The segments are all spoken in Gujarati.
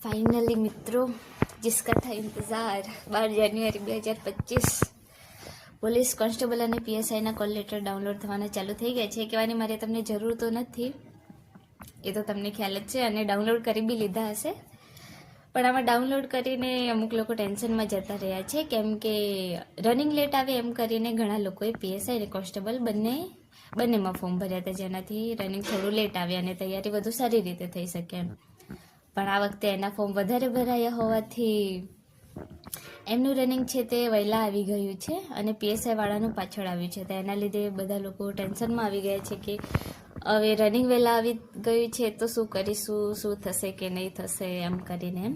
फाइनली मित्रों, जिसका था इंतजार 12 જાન્યુઆરી 2025 પોલીસ કોન્સ્ટેબલ અને પીએસઆઈના કોલ લેટર ડાઉનલોડ થવાના ચાલુ થઈ ગયા છે. કહેવાની મારે તમને જરૂર તો નથી, એ તો તમને ખ્યાલ જ છે, અને ડાઉનલોડ કરી બી લીધા હશે. પણ આમાં ડાઉનલોડ કરીને અમુક લોકો ટેન્શનમાં જતા રહ્યા છે, કેમ કે રનિંગ લેટ આવે એમ કરીને ઘણા લોકોએ પીએસઆઈ અને કોન્સ્ટેબલ બંનેમાં ફોર્મ ભર્યા હતા, જેનાથી રનિંગ થોડું લેટ આવે અને તૈયારી વધુ સારી રીતે થઈ શકે એમ. પણ આ વખતે એના ફોર્મ વધારે ભરાયા હોવાથી એમનું રનિંગ છે તે વહેલા આવી ગયું છે અને પીએસઆઈ વાળાનું પાછળ આવ્યું છે. તો એના લીધે બધા લોકો ટેન્શનમાં આવી ગયા છે કે હવે રનિંગ વહેલા આવી ગયું છે તો શું કરીશું, શું થશે કે નહીં થશે એમ કરીને એમ.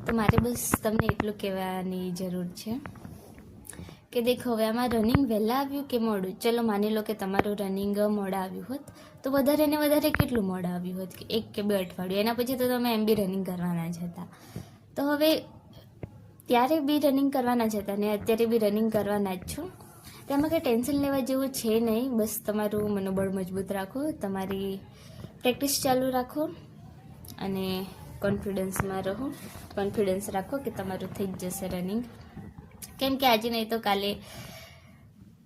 તો મારે બસ તમને એટલું કહેવાની જરૂર છે કે દેખો, હવે આમાં રનિંગ વહેલા આવ્યું કે મોડું, ચલો માની લો કે તમારું રનિંગ મોડા આવ્યું હોત તો વધારે ને વધારે કેટલું મોડા આવ્યું હોત, કે 1 કે 2 અઠવાડિયું, એના પછી તો તમે એમ બી રનિંગ કરવાના જ હતા. તો હવે ત્યારે બી રનિંગ કરવાના જ હતા ને અત્યારે બી રનિંગ કરવાના જ છો. તેમાં કંઈ ટેન્શન લેવા જેવું છે નહીં. બસ તમારું મનોબળ મજબૂત રાખો, તમારી પ્રેક્ટિસ ચાલુ રાખો અને કોન્ફિડન્સમાં રહો. કોન્ફિડન્સ રાખો કે તમારું થઈ જ જશે રનિંગ, કેમ કે આજે નહીં તો કાલે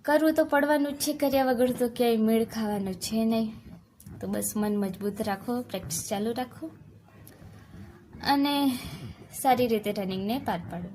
કરવું તો પડવાનું જ છે, કર્યા વગર તો ક્યાંય મેળ ખાવાનું છે નહીં. તો બસ મન મજબૂત રાખો, પ્રેક્ટિસ ચાલુ રાખો અને સારી રીતે રનિંગને પાર પાડો.